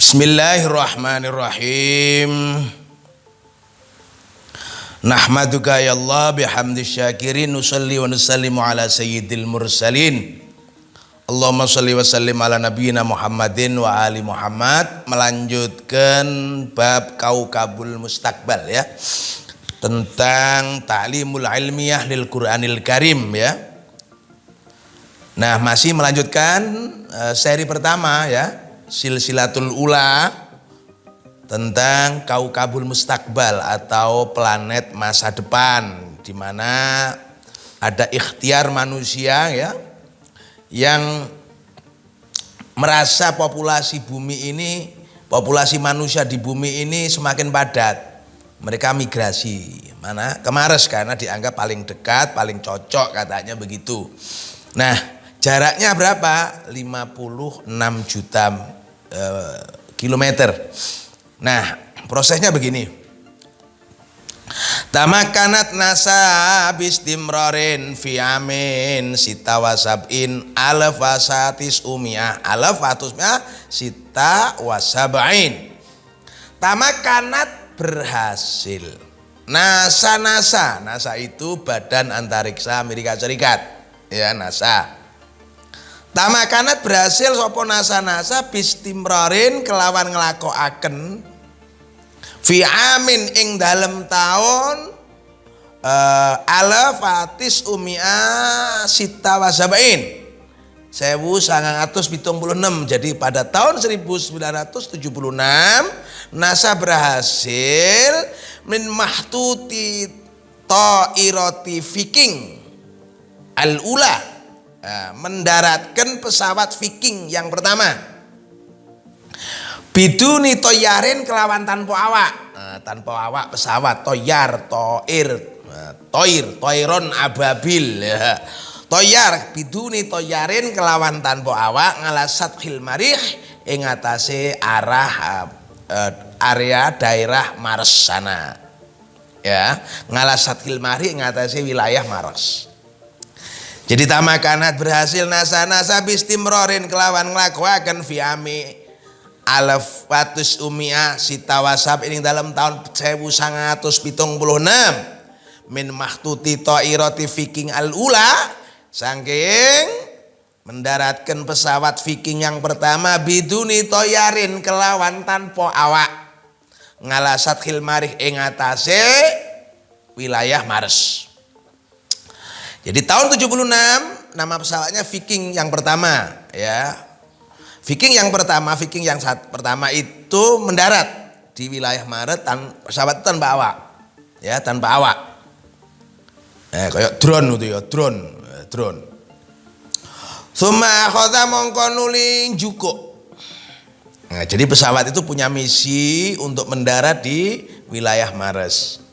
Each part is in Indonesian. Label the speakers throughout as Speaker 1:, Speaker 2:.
Speaker 1: Bismillahirrahmanirrahim. Nahmaduka ya Allah bihamdi syakirin, nusalli wa nusallimu ala sayyidil mursalin. Allahumma salli wa sallim ala nabiyyina Muhammadin wa ali Muhammad. Melanjutkan bab Kaukabul Mustaqbal ya, tentang ta'limul ilmiyah lil Qur'anil Karim ya. Nah, masih melanjutkan seri pertama ya, Silsilatul Ula, tentang Kaukabul Mustaqbal atau planet masa depan, di mana ada ikhtiar manusia ya, yang merasa populasi bumi ini, populasi manusia di bumi ini semakin padat. Mereka migrasi mana? Ke Mars, karena dianggap paling dekat, paling cocok katanya begitu. Nah, jaraknya berapa? 56 juta kilometer. Nah, prosesnya begini. Tamakanat NASA bistimrorin fi amin sitawasabin alfasatis umiyah alfatusnya sitawasabin. Tamakanat berhasil. NASA itu Badan Antariksa Amerika Serikat ya, NASA. Tamakanat berhasil sopo NASA bistimrorin kelawan nglakokaken fi amin ing dalem taun alafatis umia sita wasabain 1976. Jadi pada tahun 1976 NASA berhasil min mahtuti ta'irati Viking al-ula, mendaratkan pesawat Viking yang pertama, biduni toyarin kelawan tanpa awak. Tanpa awak pesawat, toyar, toiron ababil ya. Toyar biduni toyarin kelawan tanpa awak ngalasat khilmarih ing atase arah area daerah Mars sana ya, ngalasat khilmarih ing atase wilayah Mars. Jadi tamakanat berhasil NASA bistimrorin kelawan nglakokaken fiami alfatus umia sitawasab ini dalam tahun 1976 min mahtuti ta'irati Viking al-ula, saking mendaratkan pesawat Viking yang pertama biduni toyarin kelawan tanpa awak ngalasat khilmarih ing atase wilayah Mars. Jadi tahun 76 nama pesawatnya Viking yang pertama ya. Viking yang pertama itu mendarat di wilayah Mars pesawat tanpa awak. Ya, tanpa awak. Kayak drone itu ya, drone. Suma khota mongko nuli juko. Nah, jadi pesawat itu punya misi untuk mendarat di wilayah Mars.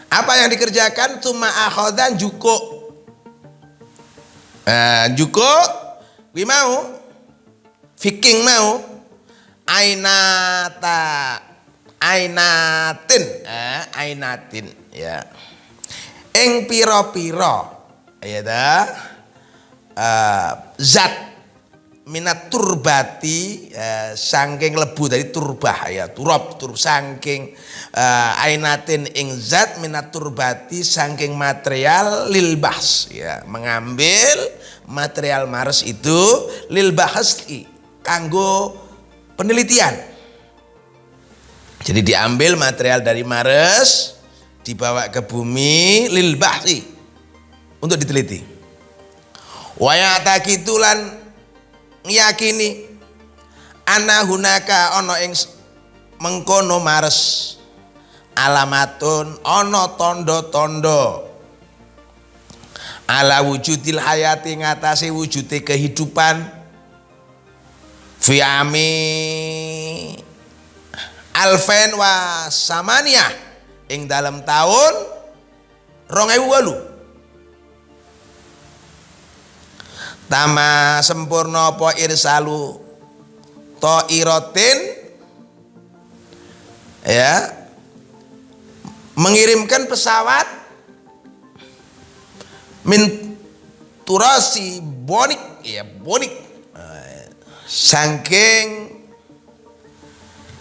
Speaker 1: Apa yang dikerjakan? Suma akhodan juko. Juko wi mau Viking mau ainatin ya, ing pira-pira ya ta zat minat turbati saking lebu dari turbah ya, turab saking ainatin ing zat minat turbati saking material lil bahs ya, mengambil material Mars itu lil bahs kanggo penelitian. Jadi diambil material dari Mars dibawa ke bumi lil bahsi untuk diteliti. Wa takitulan ngiyakini ana hunaka ana ing mengkono Mars alamatun ana tondo-tondo ala wujudil hayati ngatasi wujude kehidupan fi ami alfen wa samaniyah ing dalam tahun 2008 tama sempurna apa irsalu ta'iratin ya, mengirimkan pesawat min turasi bonik ya, bonik saking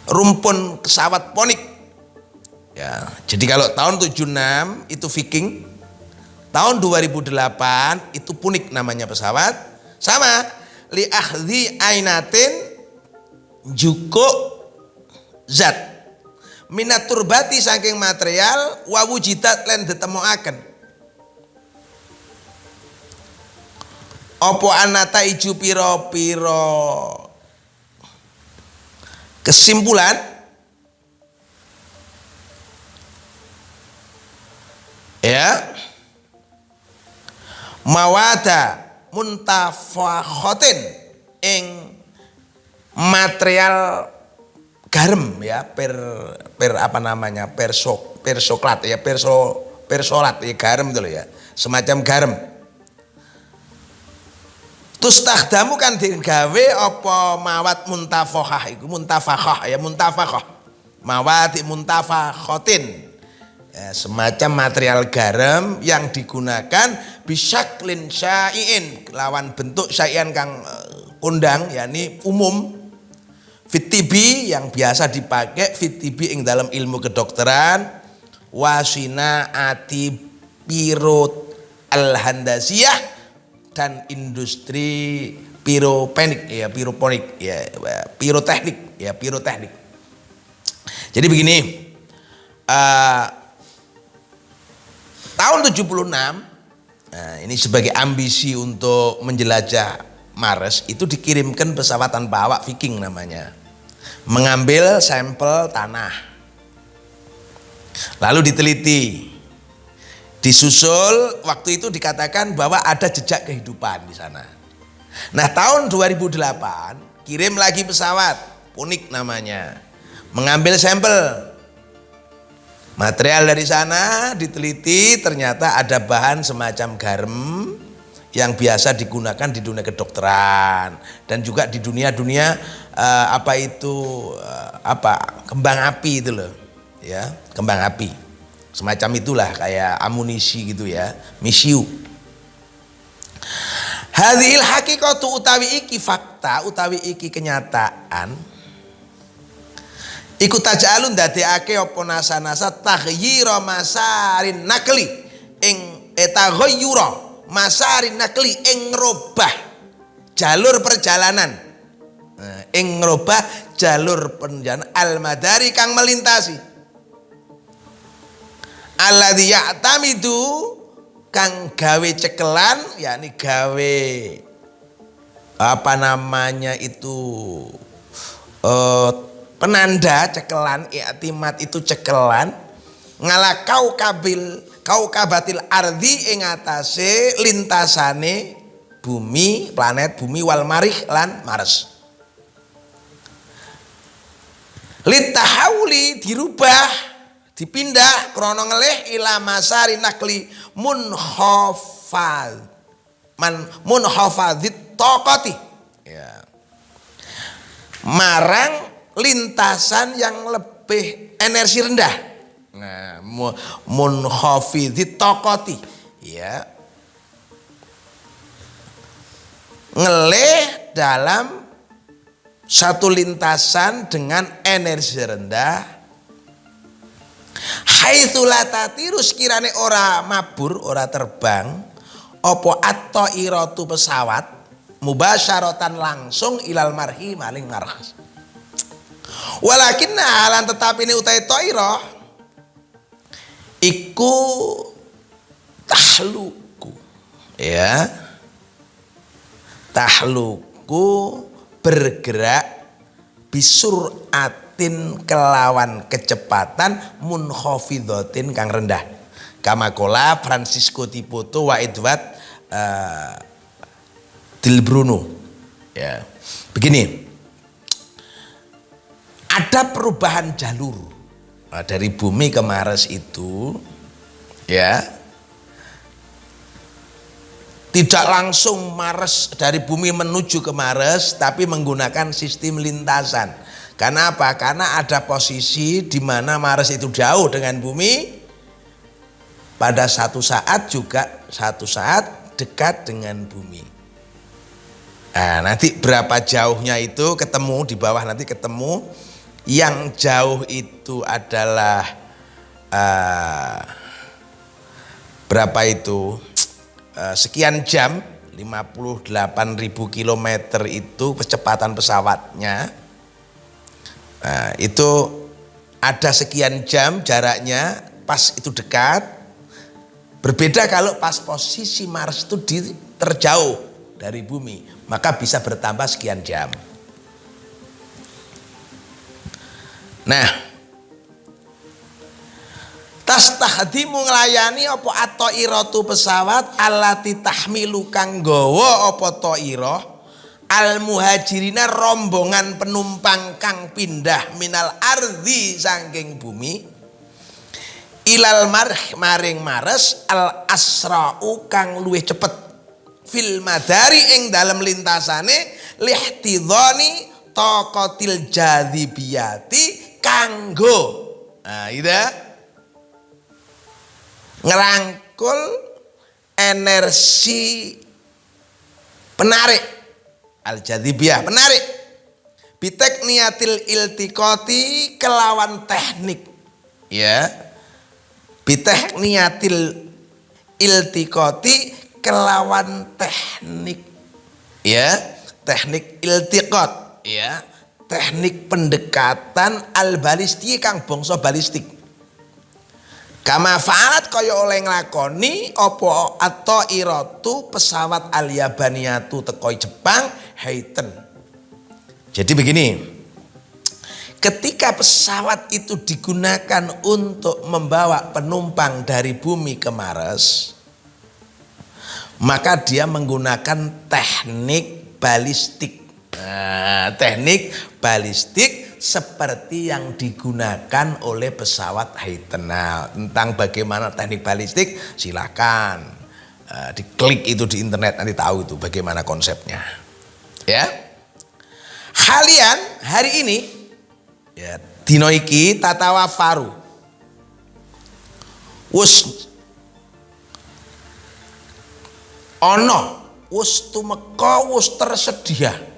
Speaker 1: rumpun pesawat ponik. Ya, jadi kalau tahun 76 itu Viking, tahun 2008 itu Punik namanya pesawat. Sama, li akhdhi ainatin juko zat minat turbati saking material wa wujidat lan ditemokaken opo anata iju piro-piro kesimpulan ya mawada muntafakhotin ing material garam ya per apa namanya persoklat ya persolat ya garam itu loh ya semacam garam. Terus takhdamu kan digawe apa mawat muntafakhah iku muntafakhah ya muntafakhah mawat muntafakhotin ya, semacam material garam yang digunakan bisyaklin syai'in lawan bentuk syai'an kang kondang yakni umum fitibi yang biasa dipakai fitibi ing dalam ilmu kedokteran wasina ati pirot al-handasiyah dan industri piropenik ya piroponik ya piroteknik ya piroteknik. Jadi begini tahun 76 nah, ini sebagai ambisi untuk menjelajah Mars itu dikirimkan pesawat tanpa awak Viking namanya mengambil sampel tanah lalu diteliti disusul waktu itu dikatakan bahwa ada jejak kehidupan di sana. Nah tahun 2008 kirim lagi pesawat Punik namanya mengambil sampel material dari sana diteliti ternyata ada bahan semacam garam yang biasa digunakan di dunia kedokteran dan juga di dunia kembang api itu loh ya kembang api semacam itulah kayak amunisi gitu ya misiu. Hadhil haqiqatu utawi iki fakta utawi iki kenyataan iku tajalun dadekake apa nasa-nasa taghyira masarin nakli ing etaghayyura masarin nakli ing ngrobah jalur perjalanan ing ngrobah jalur perjalanan al-madari kang melintasi alladzi ya'tamidu kang gawe cekelan yakni gawe apa namanya itu penanda cekelan i'timat itu cekelan ngala kaukabatil ardi ing atase lintasane bumi planet bumi wal marih lan Mars litahawli dirubah dipindah krono ngelih ila masari nakli munhafadzit taqati ya marang lintasan yang lebih energi rendah. Nah, munhafadzit taqati ya ngelih dalam satu lintasan dengan energi rendah haitsu la tatiru sekirane ora mabur ora terbang apa at-thairatu pesawat mubasyaratan langsung ilal marhi maling marhas walakin halan tetapi ini utai thairah iku tahluku ya tahluku bergerak bisuratin kelawan kecepatan munkhafidhatin kang rendah kamakola Francisco Tipoto wa Edward Dilbruno ya begini ada perubahan jalur dari bumi ke Mars itu ya tidak langsung Mars dari bumi menuju ke Mars tapi menggunakan sistem lintasan. Karena apa? Karena ada posisi di mana Mars itu jauh dengan bumi pada satu saat dekat dengan bumi. Nah, nanti berapa jauhnya itu ketemu di bawah nanti ketemu Yang jauh itu adalah berapa itu? Sekian jam, 58.000 kilometer itu kecepatan pesawatnya. Nah, itu ada sekian jam jaraknya, pas itu dekat. Berbeda kalau pas posisi Mars itu terjauh dari bumi, maka bisa bertambah sekian jam. Nah, tastahdimu nglayani apa at-thairatu pesawat allati tahmilu kang gawa apa thairah al muhajirina rombongan penumpang kang pindah minal ardi saking bumi ilal maring Mars al asra'u kang luwih cepet fil madari ing dalem lintasane lihtidhani taqatil jadzibiyati kanggo ngerangkul energi penarik al-jadzibiyah, penarik bitekniatil iltiqati kelawan teknik, ya, bitekniatil iltiqati kelawan teknik, ya, teknik iltiqat, ya, teknik pendekatan al-balisti kang bangsa balistik. Kama fa'alat kaya oleh nglakoni apa at-thairatu pesawat al-yabaniyatu teko Jepang Hayten. Jadi begini, ketika pesawat itu digunakan untuk membawa penumpang dari bumi ke Mars, maka dia menggunakan teknik balistik. Nah, teknik balistik seperti yang digunakan oleh pesawat Hayten. Nah, tentang bagaimana teknik balistik silakan diklik itu di internet, nanti tahu itu bagaimana konsepnya. Ya. Halian hari ini ya dino iki tatawafaru wus ono wus tumeka wus tersedia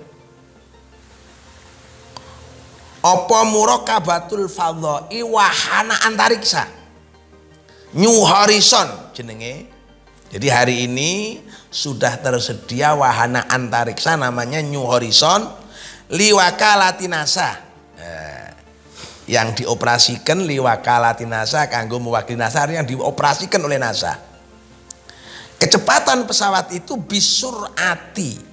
Speaker 1: apa murakabatul fadha'i wahana antariksa New Horizon jenenge. Jadi hari ini sudah tersedia wahana antariksa namanya New Horizon liwakalati NASA. Yang dioperasikan liwakalati NASA kanggo mewakili NASA, yang dioperasikan oleh NASA. Kecepatan pesawat itu bisurati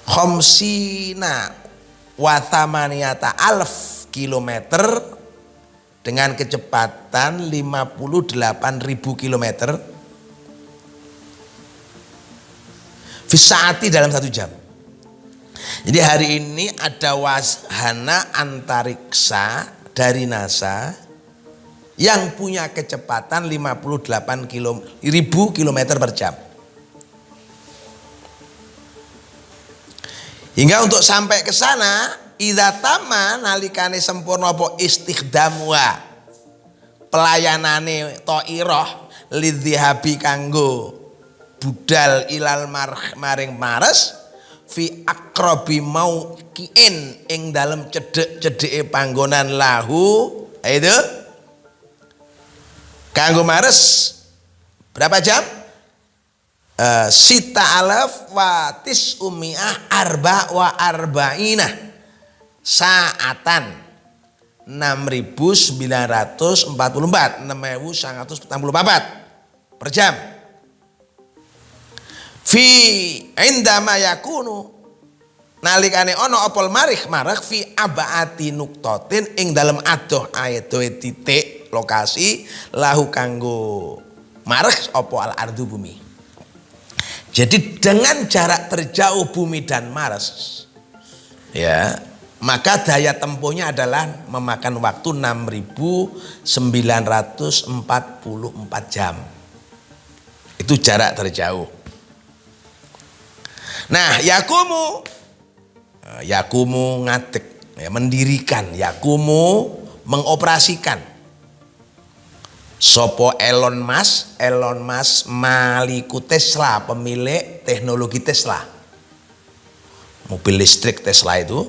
Speaker 1: khamsina wa thamaniyata alf kilometer dengan kecepatan 58.000 kilometer fisaati dalam 1 jam. Jadi hari ini ada wahana antariksa dari NASA yang punya kecepatan 58.000 kilometer per jam. Hingga untuk sampai ke sana, idza tama nalikane sempurna apa istighdamwa pelayanane thairah lidhihabi kanggo budal ilal maring Mars fi aqrabi mauqiin ing dalem cedhek-cedheke panggonan lahu itu kanggo Mars berapa jam? Sita alaf wa tis'umi'ah arba wa arba'ina saatan 6.944 per jam fi indama yakunu nalikane ana apal marikh fi abaati nuktotin ing dalem adoh aedoe titik lokasi lahu kanggo marikh apa al ardu bumi. Jadi dengan jarak terjauh bumi dan Mars, ya, maka daya tempuhnya adalah memakan waktu 6.944 jam. Itu jarak terjauh. Nah, yakumu ngadeg, ya, mendirikan, yakumu mengoperasikan. Sopo Elon Musk maliku Tesla, pemilik teknologi Tesla, mobil listrik Tesla itu,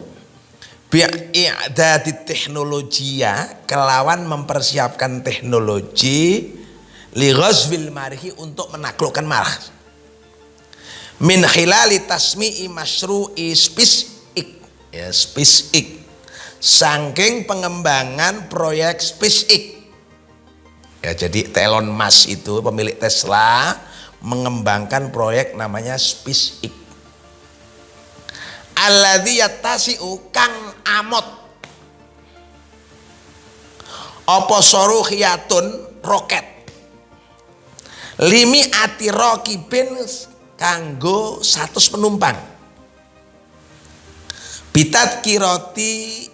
Speaker 1: bi'idadi teknologiya, kelawan mempersiapkan teknologi li ghazwil marhi, untuk menaklukkan marh, min khilali tasmi'i masyru'i SpaceX, ya SpaceX, saking pengembangan proyek SpaceX. Ya, jadi Elon Musk itu pemilik Tesla mengembangkan proyek namanya SpaceX. Alladzi yattasi'u, kang amot apa soruhiyatun, roket, limi ati rokibin, kanggo 100 penumpang, bitat kiroti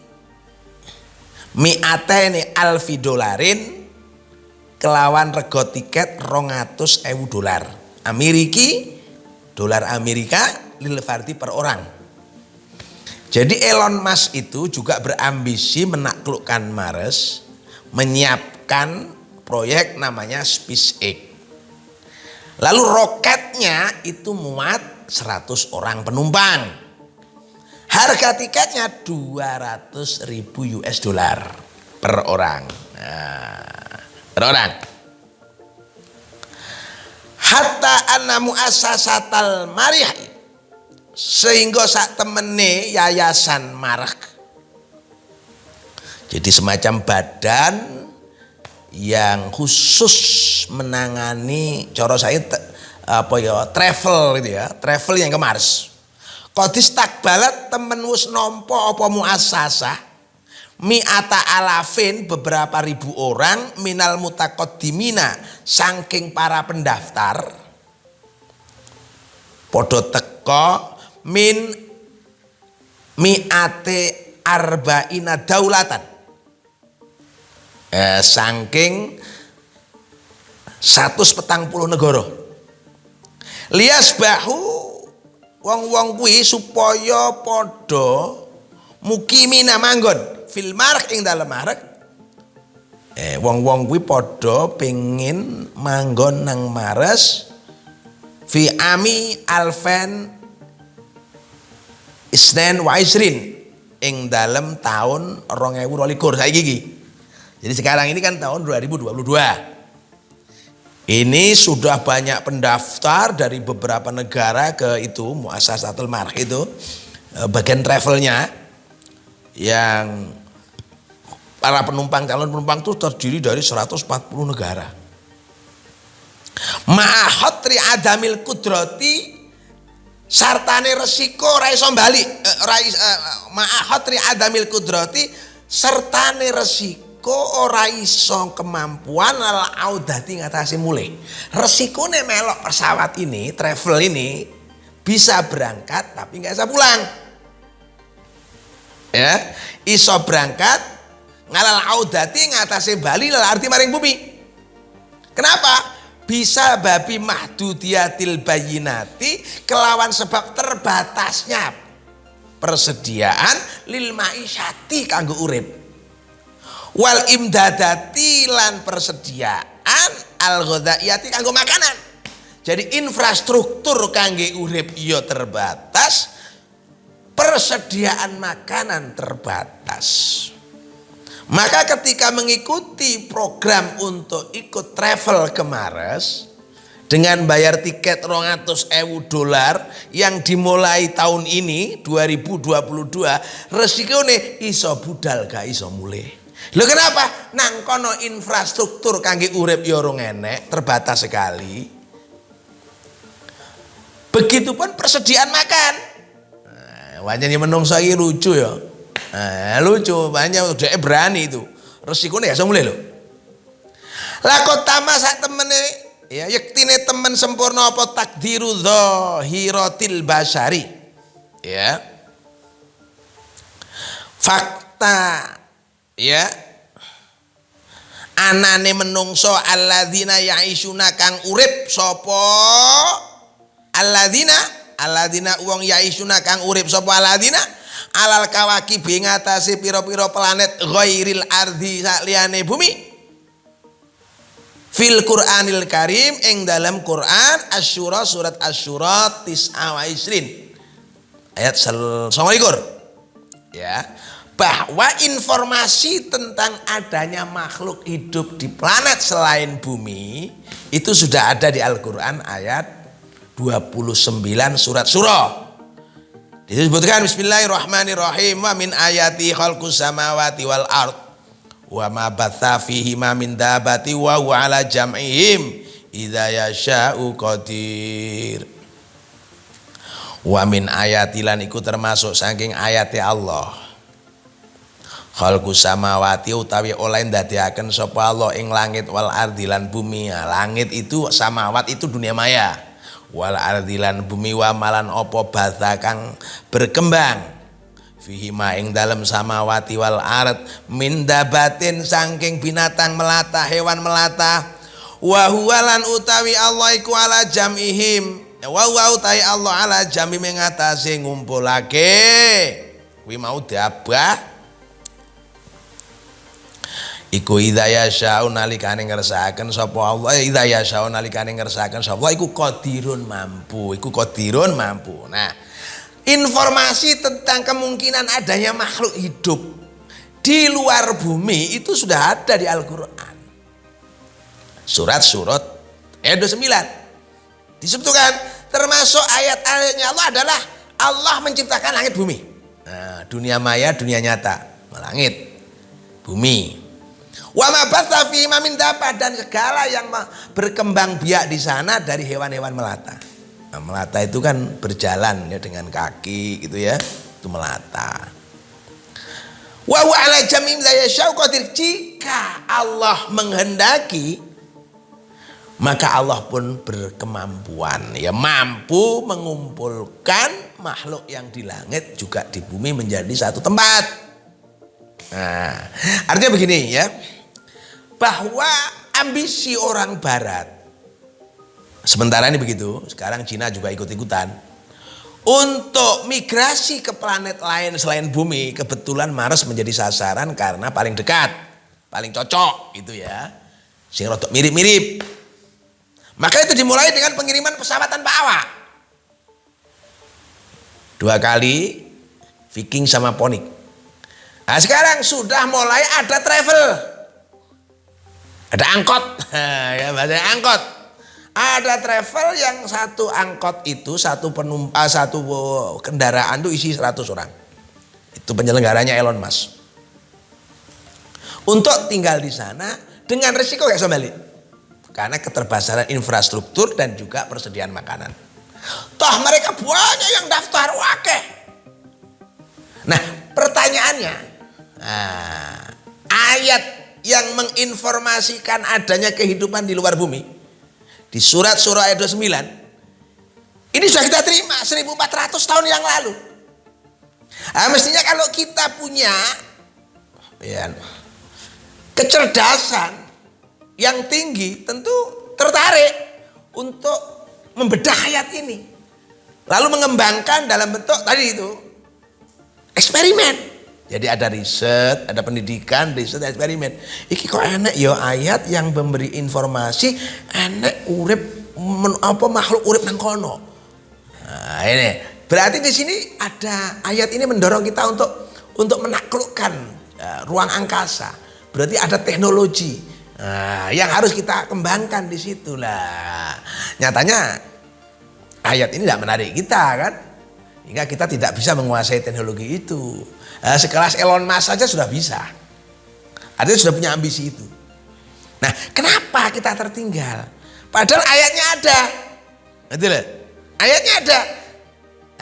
Speaker 1: mi'ateni alfi dolarin, kelawan rego tiket $200.000 Ameriki, dolar Amerika, lil fardi, per orang. Jadi Elon Musk itu juga berambisi menaklukkan Mars, menyiapkan proyek namanya SpaceX. Lalu roketnya itu muat 100 orang penumpang. Harga tiketnya $200.000 per orang. Nah, per orang. Hatta anna muassasatal marih, sehingga sak temene yayasan marah. Jadi semacam badan yang khusus menangani cara saya travel gitu ya, travel yang ke Mars. Qadis takbalat, temen wis nampa apa muassasah mi'ata alafin, beberapa ribu orang, minal mutaqaddimina, saking para pendaftar, podo teko min mi'ate arba'ina daulatan, saking 140 negara. Lias bahu wong-wong kuwi supaya padha mukimina manggon fil mark, ing dalem mark. Wong-wong kuwi padha pengin manggon nang Mars fi ami alfen isnen wa isrin, ing dalem tahun 2022 saiki iki. Jadi sekarang ini kan tahun 2022. Ini sudah banyak pendaftar dari beberapa negara ke itu Muassasatul Marh itu, bagian travelnya, yang para penumpang, calon penumpang itu terdiri dari 140 negara. Ma'ahatri adamil kudrati, sartane resiko ora iso bali, ma'ahatri adamil kudrati, sertane resiko ora iso kemampuan al audati ngatasi mulih. Resikone melok pesawat ini, travel ini, bisa berangkat tapi nggak bisa pulang. Ya, iso berangkat ngalal audati ngatasi bali lal arti maring bumi. Kenapa? Bisa babi mahdudiyatil bayinati, kelawan sebab terbatasnya persediaan lil ma'isyati kanggo urip, wal imdadati lan persediaan al ghadhaiyati kanggo makanan. Jadi infrastruktur kangge urip iya terbatas, persediaan makanan terbatas. Maka ketika mengikuti program untuk ikut travel ke Mars dengan bayar tiket $200.000 yang dimulai tahun ini 2022, resikone iso budal gak iso mulih. Lho kenapa? Nang kono infrastruktur kangge urip ya ora enek, terbatas sekali. Begitupun persediaan makan. Wajane menungso iki lucu ya. Lucu, banyak udah berani itu. Resikonya ya semule lho. Lah kok tama sak temene ya yektine temen sempurna apa takdiru zahiratil basyari. Ya. Fakta ya anane menungso alladzina yaisuna kang urip sapa alladzina wong yaisuna kang urip sapa alladzina alal kawakib ngatasi piro-piro planet ghairil ardi sakliyane bumi fil Qur'anil Karim ing dalam Quran Asy-Syura surat Asy-Syura 29 ayat 29 ya, bahwa informasi tentang adanya makhluk hidup di planet selain bumi itu sudah ada di Al-Qur'an ayat 29 surat Surah. Disebutkan bismillahirrahmanirrahim, wa min ayati khalqus samawati wal ard wa ma batha fihi ma min dabati wa huwa ala jam'ihim idza yasha'u qadir. Wa min ayati lan iku termasuk saking ayate Allah. Khalqus samawati utawi oleh ndadekaken sapa Allah ing langit wal ardi lan bumi. Langit itu samawat itu dunia maya. Wal ardi lan bumi wa malan apa batha kang berkembang fihi ma ing dalem samawati wal ard min dabatin saking binatang melata, hewan melata. Wa huwa lan utawi Allah iku ala jamihim, wa huwa utawi Allah ala jami mengatasi ngumpulake kuwi mau dabah iku idza yasha'u nalikane ngersakaken sapa Allah, idza yasha'u nalikane ngersakaken sapa iku qadirun mampu, iku qadirun mampu. Nah, informasi tentang kemungkinan adanya makhluk hidup di luar bumi itu sudah ada di Al-Qur'an. Surat ayat 29 disebutkan, termasuk ayat-ayatnya Allah adalah Allah menciptakan langit bumi. Nah, dunia maya, dunia nyata, langit, bumi. Wa ma batha fi ma min dabbah, dan segala yang berkembang biak di sana dari hewan-hewan melata. Nah, melata itu kan berjalan ya dengan kaki gitu ya, itu melata. Wa huwa ala jam'in la yasha'u qadir, jika Allah menghendaki maka Allah pun berkemampuan ya, mampu mengumpulkan makhluk yang di langit juga di bumi menjadi satu tempat. Nah, artinya begini ya, bahwa ambisi orang barat sementara ini begitu, sekarang Cina juga ikut-ikutan untuk migrasi ke planet lain selain bumi. Kebetulan Mars menjadi sasaran karena paling dekat, paling cocok gitu ya, sing rodok mirip-mirip. Maka itu dimulai dengan pengiriman pesawat tanpa awak 2 kali, Viking sama Phoenix. Nah, sekarang sudah mulai ada travel, ada angkot, ya bahasa angkot. Ada travel yang satu angkot itu satu penumpang, satu kendaraan itu isi 100 orang. Itu penyelenggaranya Elon Musk. Untuk tinggal di sana dengan resiko kayak balik. Karena keterbatasan infrastruktur dan juga persediaan makanan. Toh mereka banyak yang daftar, wakeh. Nah, pertanyaannya, ayat yang menginformasikan adanya kehidupan di luar bumi di surat ayat 29 ini sudah kita terima 1400 tahun yang lalu. Nah, mestinya kalau kita punya ya, kecerdasan yang tinggi, tentu tertarik untuk membedah ayat ini lalu mengembangkan dalam bentuk tadi itu eksperimen. Jadi ada riset, ada pendidikan, riset, eksperimen. Iki kok enak ya ayat yang memberi informasi enak urip makhluk urip nang kono. Nah, ini berarti di sini ada ayat ini mendorong kita untuk menaklukkan ruang angkasa. Berarti ada teknologi yang harus kita kembangkan di situ lah. Nyatanya ayat ini tidak menarik kita kan, hingga kita tidak bisa menguasai teknologi itu. Sekelas Elon Musk saja sudah bisa, artinya sudah punya ambisi itu. Nah, kenapa kita tertinggal? Padahal ayatnya ada, betul? Ayatnya ada.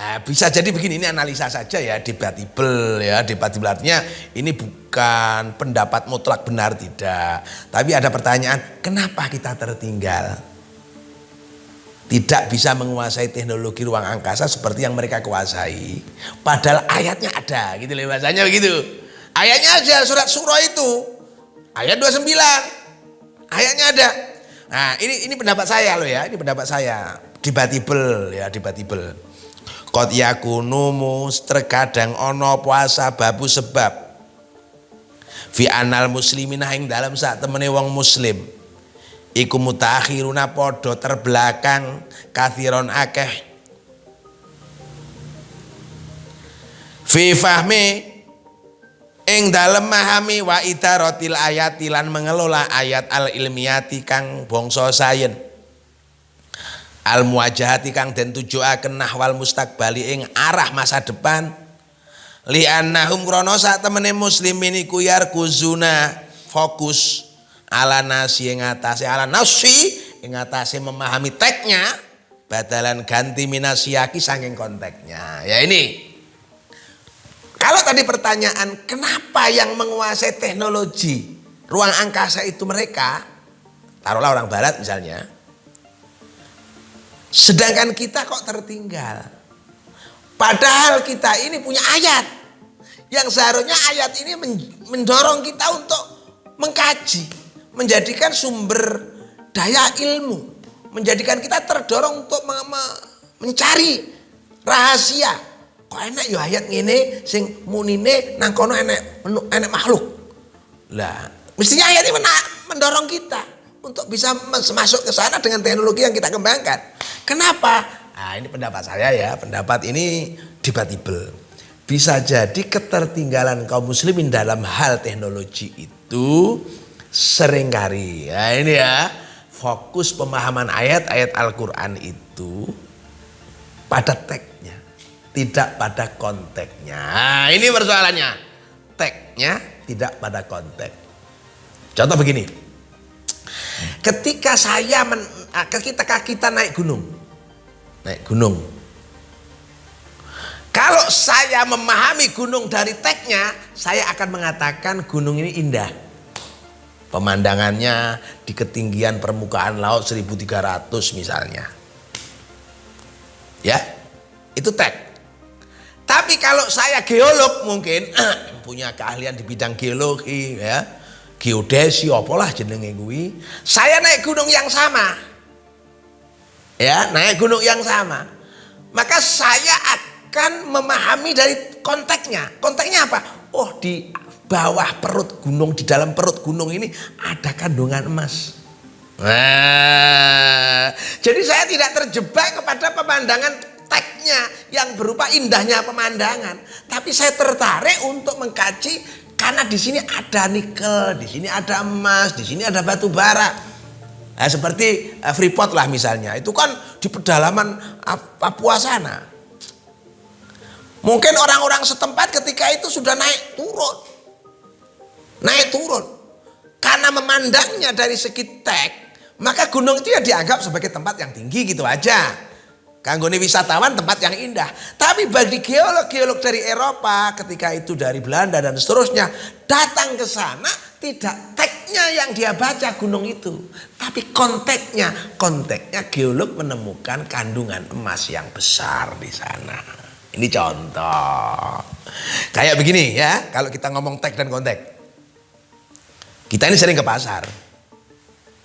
Speaker 1: Nah, bisa jadi begini, ini analisa saja ya, debatable ya, debatable artinya ini bukan pendapat mutlak benar tidak. Tapi ada pertanyaan, kenapa kita tertinggal? Tidak bisa menguasai teknologi ruang angkasa seperti yang mereka kuasai. Padahal ayatnya ada, gitu loh bahasanya begitu. Ayatnya aja surat surah itu, ayat 29, ayatnya ada. Nah, ini pendapat saya loh ya, ini pendapat saya, debatable ya, debatable. Qad yakunu terkadang ono puasa babu sebab fi anal muslimin ing dalam sak temene wong muslim iku mutakhiruna podo terbelakang kathiron akeh fi fahmi ing dalem memahami wa idaratil ayati lan mengelola ayat al ilmiyati kang bangsa sains al muwajahati kang den tujuaken nahwal mustaqbali ing arah masa depan li annahum krana sak temene muslimin iku yarkuzuna fokus ala nasi ing atase ala nasi ing atase memahami teksnya badalan ganti minasiyaki saking konteksnya. Ya ini. Kalau tadi pertanyaan kenapa yang menguasai teknologi ruang angkasa itu mereka, taruhlah orang barat misalnya, sedangkan kita kok tertinggal. Padahal kita ini punya ayat yang seharusnya ayat ini mendorong kita untuk mengkaji, menjadikan sumber daya ilmu, menjadikan kita terdorong untuk mencari rahasia. Kok enak ya ayat ngene sing munine nang kono enek makhluk. Lah, mestinya ayat ini mendorong kita untuk bisa masuk ke sana dengan teknologi yang kita kembangkan. Kenapa? Nah, ini pendapat saya ya, pendapat ini debatable. Bisa jadi ketertinggalan kaum muslimin dalam hal teknologi itu seringkali. Ya ini ya, fokus pemahaman ayat-ayat Al-Qur'an itu pada teksnya, tidak pada konteksnya. Nah, ini persoalannya. Teksnya tidak pada konteks. Contoh begini. Ketika kita naik gunung. Kalau saya memahami gunung dari teksnya, saya akan mengatakan gunung ini indah. Pemandangannya di ketinggian permukaan laut 1300 misalnya. Ya, itu teks. Tapi kalau saya geolog mungkin punya keahlian di bidang geologi ya, geodesi apalah jenenge kuwi, saya naik gunung yang sama. Ya, naik gunung yang sama. Maka saya akan memahami dari konteksnya. Konteksnya apa? Oh, di bawah perut gunung, di dalam perut gunung ini ada kandungan emas. Nah, jadi saya tidak terjebak kepada pemandangan teksnya yang berupa indahnya pemandangan, tapi saya tertarik untuk mengkaji karena di sini ada nikel, di sini ada emas, di sini ada batu bara. Nah, seperti Freeport lah misalnya, itu kan di pedalaman Papua sana. Mungkin orang-orang setempat ketika itu sudah naik turun, karena memandangnya dari segi teks, maka gunung itu ya dianggap sebagai tempat yang tinggi gitu aja. Kanggone wisatawan tempat yang indah. Tapi bagi geolog-geolog dari Eropa ketika itu dari Belanda dan seterusnya datang ke sana, tidak teksnya yang dia baca gunung itu, tapi konteksnya geolog menemukan kandungan emas yang besar di sana. Ini contoh. Kayak begini ya, kalau kita ngomong teks dan konteks. Kita ini sering ke pasar.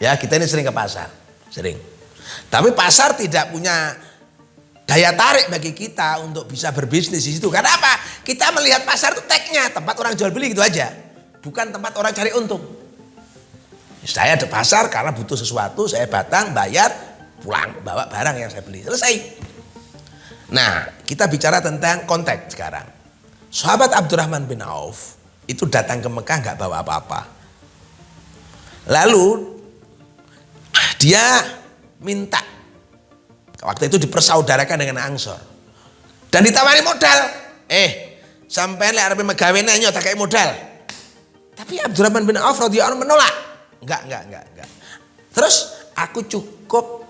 Speaker 1: Ya, kita ini sering ke pasar, sering. Tapi pasar tidak punya daya tarik bagi kita untuk bisa berbisnis di situ. Karena apa? Kita melihat pasar itu teksnya, tempat orang jual beli gitu aja. Bukan tempat orang cari untung. Saya ada pasar karena butuh sesuatu, saya datang, bayar, pulang, bawa barang yang saya beli. Selesai. Nah, kita bicara tentang konteks sekarang. Sahabat Abdurrahman bin Auf itu datang ke Mekah nggak bawa apa-apa. Lalu dia minta, waktu itu dipersaudarakan dengan Ansor dan ditawari modal. Sampai lek arep megawene nyok tak kayak modal. Tapi Abdurrahman bin Auf radhiyallahu anhu menolak. Enggak. Terus aku cukup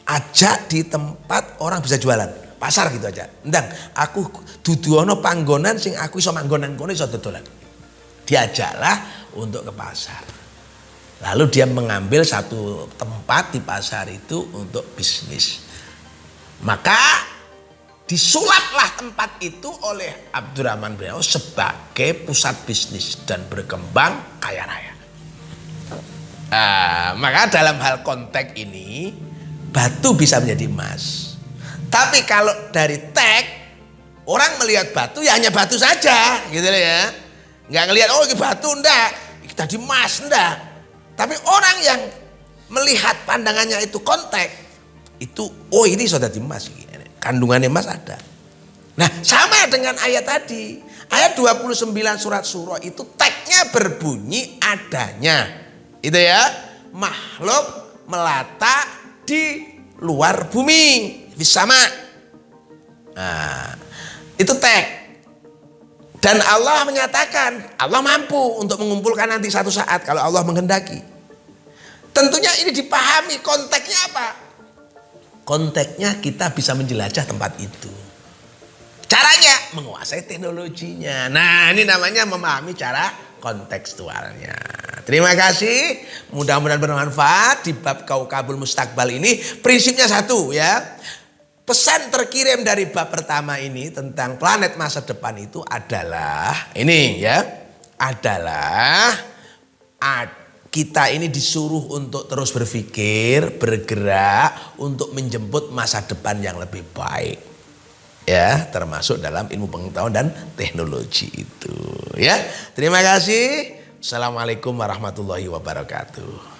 Speaker 1: ajak di tempat orang bisa jualan, pasar gitu aja. Ndang, aku dudu ana panggonan sing aku iso manggonan kono iso dodolan. Diajaklah untuk ke pasar. Lalu dia mengambil satu tempat di pasar itu untuk bisnis. Maka disulaplah tempat itu oleh Abdurrahman bin Auf sebagai pusat bisnis dan berkembang kaya raya. Maka dalam hal konteks ini batu bisa menjadi emas. Tapi kalau dari teks orang melihat batu ya hanya batu saja, gitu ya. Nggak ngelihat oh ini batu ndak, kita di emas ndak. Tapi orang yang melihat pandangannya itu konteks, itu oh ini sudah emas, kandungannya emas ada. Nah, sama dengan ayat tadi. Ayat 29 surat Syura itu teksnya berbunyi adanya. Itu ya, makhluk melata di luar bumi, di sama. Nah, itu teks. Dan Allah menyatakan, Allah mampu untuk mengumpulkan nanti satu saat kalau Allah menghendaki. Tentunya ini dipahami konteksnya apa? Konteksnya kita bisa menjelajah tempat itu. Caranya menguasai teknologinya. Nah, ini namanya memahami cara kontekstualnya. Terima kasih. Mudah-mudahan bermanfaat di bab Kaukabul Mustakbal ini. Prinsipnya satu ya. Pesan terkirim dari bab pertama ini tentang planet masa depan itu adalah ini ya. Adalah kita ini disuruh untuk terus berpikir, bergerak untuk menjemput masa depan yang lebih baik. Ya, termasuk dalam ilmu pengetahuan dan teknologi itu. Ya, terima kasih. Assalamualaikum warahmatullahi wabarakatuh.